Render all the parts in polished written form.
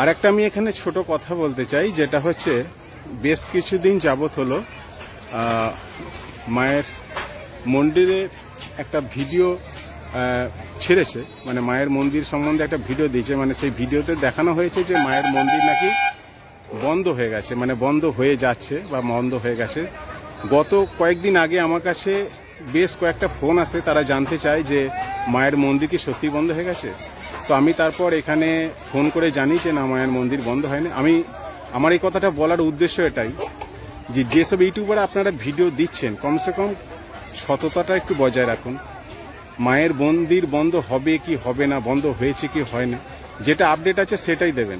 আর একটা আমি এখানে ছোট কথা বলতে চাই, যেটা হচ্ছে বেশ কিছুদিন যাবত হলো মায়ের মন্দিরে একটা ভিডিও ছেড়েছে, মানে মায়ের মন্দির সম্বন্ধে একটা ভিডিও দিয়েছে। মানে সেই ভিডিওতে দেখানো হয়েছে যে মায়ের মন্দির নাকি বন্ধ হয়ে গেছে, মানে বন্ধ হয়ে যাচ্ছে বা বন্ধ হয়ে গেছে। গত কয়েকদিন আগে আমার কাছে বেশ কয়েকটা ফোন আসে, তারা জানতে চায় যে মায়ের মন্দির কি সত্যি বন্ধ হয়ে গেছে। তো আমি তারপর এখানে ফোন করে জানি যে না, মায়ের মন্দির বন্ধ হয়নি। আমার এই কথাটা বলার উদ্দেশ্য এটাই যে যেসব ইউটিউবার আপনারা ভিডিও দিচ্ছেন, কমসে কম সততাটা একটু বজায় রাখুন। মায়ের মন্দির বন্ধ হবে কি হবে না, বন্ধ হয়েছে কি হয় না, যেটা আপডেট আছে সেটাই দেবেন।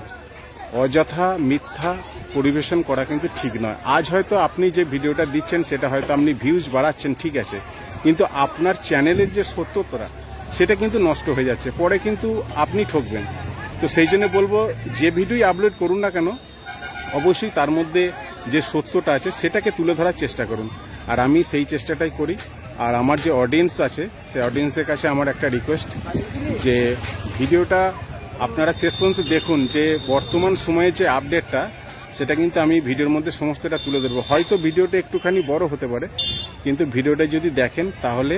অযথা মিথ্যা পরিবেশন করা কিন্তু ঠিক নয়। আজ হয়তো আপনি যে ভিডিওটা দিচ্ছেন সেটা হয়তো আপনি ভিউজ বাড়াচ্ছেন, ঠিক আছে, কিন্তু আপনার চ্যানেলের যে সত্যতা সেটা কিন্তু নষ্ট হয়ে যাচ্ছে, পরে কিন্তু আপনি ঠকবেন। তো সেই জন্য বলবো, যে ভিডিওই আপলোড করুন না কেন, অবশ্যই তার মধ্যে যে সত্যটা আছে সেটাকে তুলে ধরার চেষ্টা করুন। আর আমি সেই চেষ্টাটাই করি। আর আমার যে অডিয়েন্স আছে, সেই অডিয়েন্সদের কাছে আমার একটা রিকোয়েস্ট যে ভিডিওটা আপনারা শেষ পর্যন্ত দেখুন, যে বর্তমান সময়ে যে আপডেটটা সেটা কিন্তু আমি ভিডিওর মধ্যে সমস্তটা তুলে ধরবো। হয়তো ভিডিওটা একটুখানি বড় হতে পারে, কিন্তু ভিডিওটা যদি দেখেন তাহলে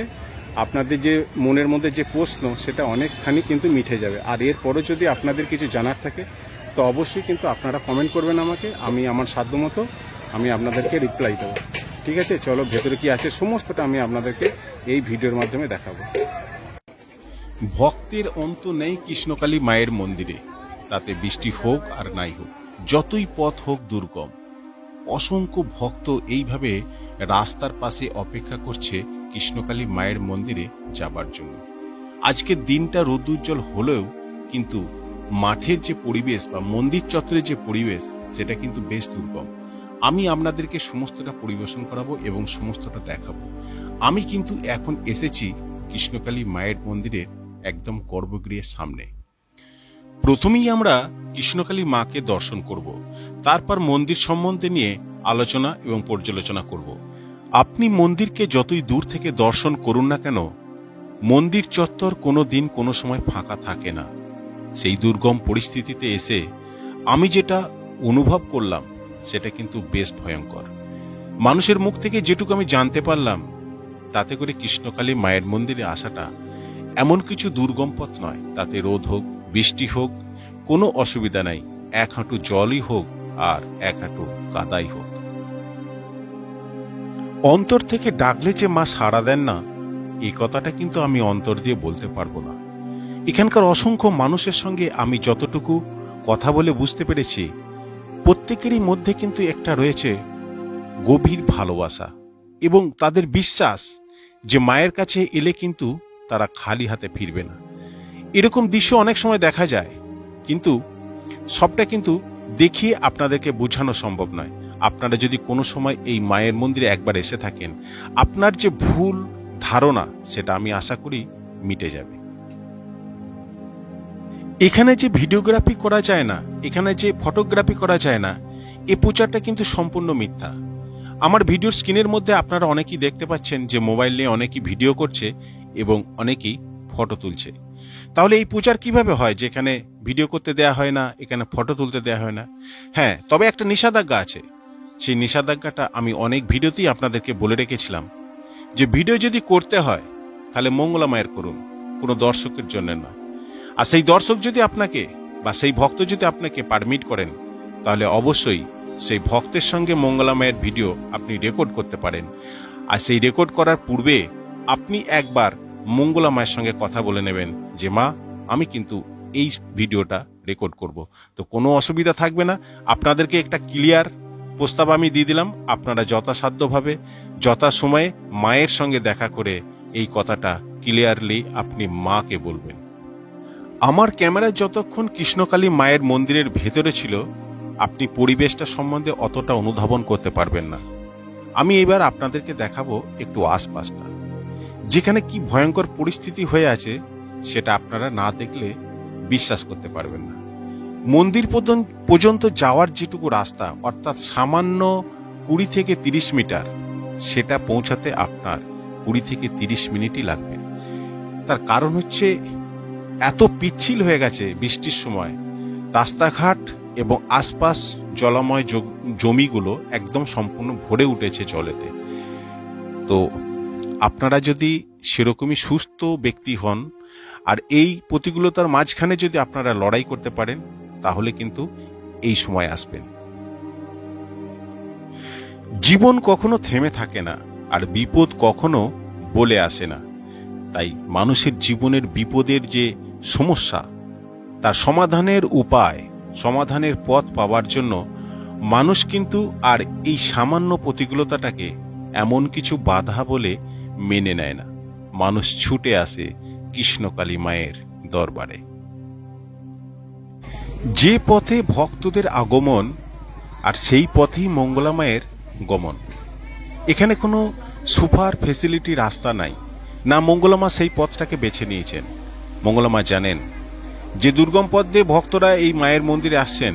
আপনাদের যে মনের মধ্যে যে প্রশ্ন সেটা অনেকখানি কিন্তু মিটে যাবে। আর এরপরও যদি আপনাদের কিছু জানার থাকে তো অবশ্যই কিন্তু আপনারা কমেন্ট করবেন আমাকে, আমি আমার সাধ্যমতো আমি আপনাদেরকে রিপ্লাই দেবো। ঠিক আছে, চলো ভেতরে কি আছে সমস্তটা আমি আপনাদেরকে এই ভিডিওর মাধ্যমে দেখাবো। ভক্তের অন্ত নেই কৃষ্ণকালী মায়ের মন্দিরে, তাতে বৃষ্টি হোক আর নাই হোক, যতই পথ হোক দুর্গম। অসংখ্য ভক্ত এইভাবে রাস্তার পাশে অপেক্ষা করছে কৃষ্ণকালী মায়ের মন্দিরে যাবার জন্য। আজকের দিনটা রোদ্দুজ্জ্বল হলেও কিন্তু মাঠের যে পরিবেশ বা মন্দির চত্বরের যে পরিবেশ সেটা কিন্তু বেশ দুর্গম। আমি আপনাদেরকে সমস্তটা পরিবেশন করাবো এবং সমস্তটা দেখাবো। আমি কিন্তু এখন এসেছি কৃষ্ণকালী মায়ের মন্দিরের একদম গর্ভগৃহের সামনে। প্রথমেই আমরা কৃষ্ণকালী মাকে দর্শন করব, তারপর মন্দির সম্বন্ধে নিয়ে আলোচনা এবং পর্যালোচনা করব। আপনি মন্দিরকে যতই দূর থেকে দর্শন করুন না কেন, মন্দির চত্বর কোনো দিন কোনো সময় ফাঁকা থাকে না। সেই দুর্গম পরিস্থিতিতে এসে আমি যেটা অনুভব করলাম সেটা কিন্তু বেশ ভয়ঙ্কর। মানুষের মুখ থেকে যেটুকু আমি জানতে পারলাম, তাতে করে কৃষ্ণকালী মায়ের মন্দিরে আসাটা এমন কিছু দুর্গম পথ নয়। তাতে রোদ হোক, বৃষ্টি হোক, কোনো অসুবিধা নাই। এক হাঁটু জলই হোক আর এক হাঁটু কাদাই হোক, অন্তর থেকে ডাকলে যে মা সাড়া দেন না, এই কথাটা কিন্তু আমি অন্তর দিয়ে বলতে পারবো না। এখানকার অসংখ্য মানুষের সঙ্গে আমি যতটুকু কথা বলে বুঝতে পেরেছি, প্রত্যেকেরই মধ্যে কিন্তু একটা রয়েছে গভীর ভালোবাসা এবং তাদের বিশ্বাস যে মায়ের কাছে এলে কিন্তু তারা খালি হাতে ফিরবে না। এরকম দৃশ্য অনেক সময় দেখা যায়, কিন্তু সবটা কিন্তু দেখিয়ে আপনাদেরকে বোঝানো সম্ভব নয়। আপনারা যদি কোনো সময় এই মায়ের মন্দিরে একবার এসে থাকেন, আপনার যে ভুল ধারণা সেটা আমি আশা করি মিটে যাবে। এখানে যে ভিডিওগ্রাফি করা যায় না, এখানে যে ফটোগ্রাফি করা যায় না, এ প্রচারটা কিন্তু সম্পূর্ণ মিথ্যা। আমার ভিডিওর স্ক্রিনের মধ্যে আপনারা অনেকেই দেখতে পাচ্ছেন যে মোবাইল নিয়ে অনেকেই ভিডিও করছে এবং অনেকেই ফটো তুলছে। তাহলে এই প্রচার কিভাবে হয় যে এখানে ভিডিও করতে দেয়া হয় না, এখানে ফটো তুলতে দেয়া হয় না? হ্যাঁ, তবে একটা নিষেধাজ্ঞা আছে। সেই নিষেধাজ্ঞাটা আমি অনেক ভিডিওতেই আপনাদেরকে বলে রেখেছিলাম যে ভিডিও যদি করতে হয় তাহলে মঙ্গলা মায়ের করুন, কোনো দর্শকের জন্য না। আর সেই দর্শক যদি আপনাকে বা সেই ভক্ত যদি আপনাকে পারমিট করেন, তাহলে অবশ্যই সেই ভক্তের সঙ্গে মঙ্গলা মায়ের ভিডিও আপনি রেকর্ড করতে পারেন। আর সেই রেকর্ড করার পূর্বে আপনি একবার মঙ্গলা মায়ের সঙ্গে কথা বলে নেবেন যে মা, আমি কিন্তু এই ভিডিওটা রেকর্ড করব। তো কোনো অসুবিধা থাকবে না। আপনাদেরকে একটা ক্লিয়ার প্রস্তাব আমি দিয়ে দিলাম, আপনারা যথাসাধ্যভাবে যথাসময়ে মায়ের সঙ্গে দেখা করে এই কথাটা ক্লিয়ারলি আপনি মাকে বলবেন। আমার ক্যামেরা যতক্ষণ কৃষ্ণকালী মায়ের মন্দিরের ভেতরে ছিল, আপনি পরিবেশটা সম্বন্ধে অতটা অনুধাবন করতে পারবেন না। আমি এবার আপনাদেরকে দেখাবো একটু আশপাশটা, যেখানে কি ভয়ঙ্কর পরিস্থিতি হয়ে আছে সেটা আপনারা না দেখলে বিশ্বাস করতে পারবেন না। মন্দির পর্যন্ত যাওয়ার যেটুকু রাস্তা, অর্থাৎ সামান্য 20 থেকে 30 মিটার, সেটা পৌঁছাতে আপনার 20 থেকে 30 মিনিটই লাগবে। তার কারণ হচ্ছে এত পিচ্ছিল হয়ে গেছে বৃষ্টির সময়, রাস্তাঘাট এবং আশপাশ জলাময় জমিগুলো একদম সম্পূর্ণ ভরে উঠেছে জলেতে। তো আপনারা যদি সেরকমই সুস্থ ব্যক্তি হন আর এই প্রতিকূলতার মাঝখানে যদি আপনারা লড়াই করতে পারেন, তাহলে কিন্তু এই সময় আসবেন। জীবন কখনো থেমে থাকে না, আর বিপদ কখনো বলে আসে না। তাই মানুষের জীবনের বিপদের যে সমস্যা, তার সমাধানের উপায়, সমাধানের পথ পাওয়ার জন্য মানুষ কিন্তু আর এই সামান্য প্রতিকূলতাটাকে এমন কিছু বাধা বলে মেনে নেয় না। মানুষ ছুটে আসে কৃষ্ণকালী মায়ের দরবারে। যে পথে ভক্তদের আগমন, আর সেই পথেই মঙ্গলা মায়ের গমন। এখানে কোনো সুপার ফেসিলিটি রাস্তা নাই, না মঙ্গলা মা সেই পথটাকে বেছে নিয়েছেন। মঙ্গলা মা জানেন যে দুর্গম পথ দিয়ে ভক্তরা এই মায়ের মন্দিরে আসছেন,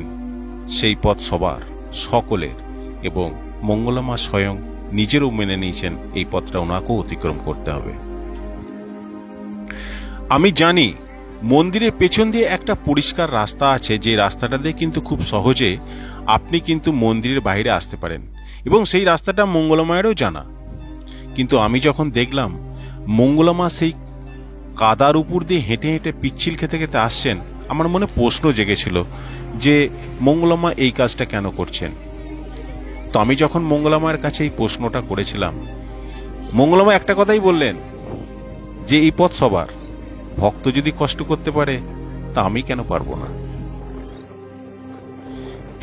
সেই পথ সবার, সকলের, এবং মঙ্গলা মা স্বয়ং নিজেরও মেনে নিয়েছেন এই পথটা ওনাকেও অতিক্রম করতে হবে। আমি জানি মন্দিরের পেছন দিয়ে একটা পরিষ্কার রাস্তা আছে, যে রাস্তাটা দিয়ে কিন্তু খুব সহজে আপনি কিন্তু মন্দিরের বাইরে আসতে পারেন, এবং সেই রাস্তাটা মঙ্গলা মায়েরও জানা। কিন্তু আমি যখন দেখলাম মঙ্গলা মা সেই কাদার উপর দিয়ে হেঁটে হেঁটে পিচ্ছিল খেতে খেতে আসছেন, আমার মনে প্রশ্ন জেগেছিল যে মঙ্গলা মা এই কাজটা কেন করছেন। তো আমি যখন মঙ্গলা মায়ের কাছে এই প্রশ্নটা করেছিলাম, মঙ্গলা মা একটা কথাই বললেন যে এই পথ সবার, ভক্ত যদি কষ্ট করতে পারে তা আমি কেন পারবো না।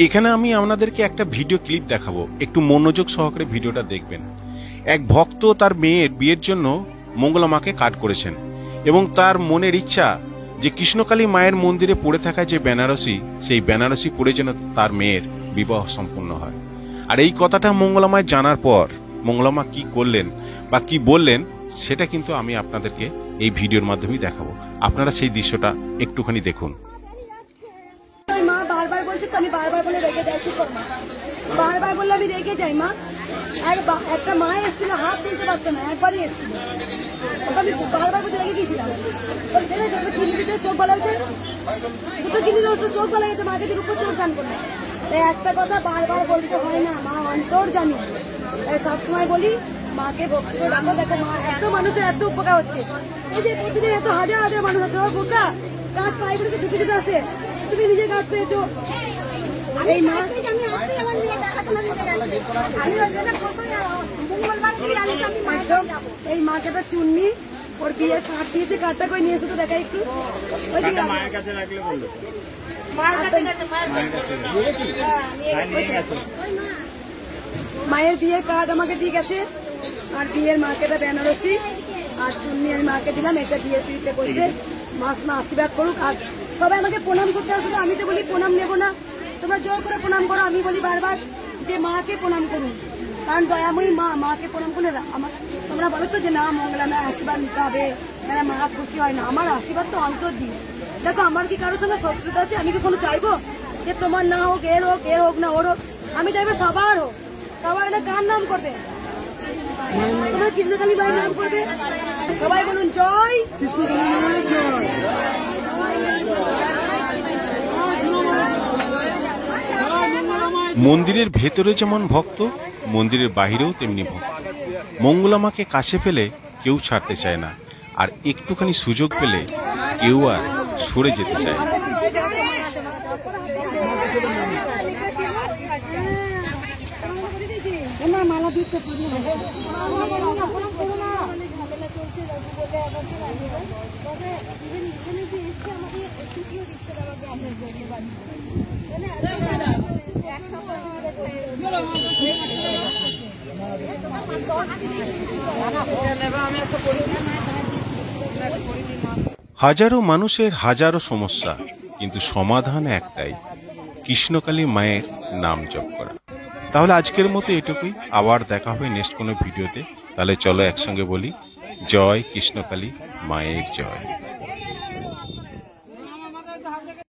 এখানে আমি আপনাদেরকে একটা ভিডিও ক্লিপ দেখাবো, একটু মনোযোগ সহকারে ভিডিওটা দেখবেন। এক ভক্ত তার মেয়ের বিয়ের জন্য মঙ্গলা মাকে কাট করেছেন, এবং তার মনের ইচ্ছা যে কৃষ্ণকালী মায়ের মন্দিরে পড়ে থাকা যে বেনারসি, সেই বেনারসি পড়ে যেন তার মেয়ের বিবাহ সম্পূর্ণ হয়। আর এই কথাটা মঙ্গলা মায়ের জানার পর মঙ্গলা মা কি করলেন বা কি বললেন, সেটা কিন্তু আমি আপনাদেরকে এই ভিডিওর মাধ্যমে দেখাবো। আপনারা সেই দৃশ্যটা একটুখানি দেখুন। মা বারবার বলছে, আমি বারবার বলে রেখে যাই, বারবার বললে আমি রেখে যাই। মা একটা মা এসেছিল, হাত তুলতে পারতো না, একবারই এসেছিল, আমি বারবার বলতে রেখে গেছিলাম। চোখ বলা হয়েছে, দুটো কিনে চোখ বলা গেছে, মাকে দিকে উপর চোখ গান করলে। একটা কথা বারবার বলতে হয় না, মা অন্তর জানি। সবসময় বলি মাকে ভক্তি রাখো। দেখো মা, এত মানুষের এত উপকার হচ্ছে, এই যে প্রতিদিন এত হাজার হাজার মানুষ আছে, ওর বোকা কাঠ পাই বলে ছুটি দিতে আসে, তুমি নিজে কাঠ পেয়েছো। এই মা এই মাকে তো চুন্নি ওর বিয়ে কাঠ দিয়েছে, কাঠটা করে নিয়ে এসে তো দেখা একটু মায়ের কাছে রাখলে বললো, মায়ের বিয়ের কার্ড আমাকে দিয়ে গেছে, আর বিয়ের মাকে বেনারসি আর চুন্নি আমি মাকে দিলাম। এটা বিয়ের পিড়িতে বসবে, মাস মা আশীর্বাদ করুক। আর সবাই আমাকে প্রণাম করতে আসলে, আমি তো বলি প্রণাম নেবো না, তোমরা জোর করে প্রণাম করো। আমি বলি বারবার যে মাকে প্রণাম করুন, কারণ দয়াময়ী মা, মাকে প্রণাম করলে আমার, তোমরা বলো তো যে না মঙ্গলা মা আশীর্বাদ নিতে হবে, মা খুশি হয় না। আমার আশীর্বাদ তো অন্তর দিই। দেখো আমার কি কারোর সঙ্গে শত্রুতা আছে? আমি কি কোনো চাইবো যে তোমার না হোক, এর হোক না ওর হোক? আমি চাইবো সবার হোক। সবাই এটা কার নাম করবে? তোমরা কৃষ্ণকালী মায়ের নাম করবে। সবাই বলুন জয় কৃষ্ণকালী মায়ের জয়। মন্দিরের ভেতরে যেমন ভক্ত, মন্দিরের বাহিরেও তেমনি ভক্ত। মঙ্গলা মাকে কাছে পেলে কেউ ছাড়তে চায় না, আর একটুখানি সুযোগ পেলে কেউ আর সরে যেতে চায় না। মালা দিতে হাজারো মানুষের হাজারো সমস্যা, কিন্তু সমাধান একটাই, কৃষ্ণকালী মায়ের নাম জপ করা। তাহলে আজকের মতো এটুকুই, আবার দেখা হবে নেক্সট কোনো ভিডিওতে। তাহলে চলো একসঙ্গে বলি জয় কৃষ্ণকালী মায়ের জয়।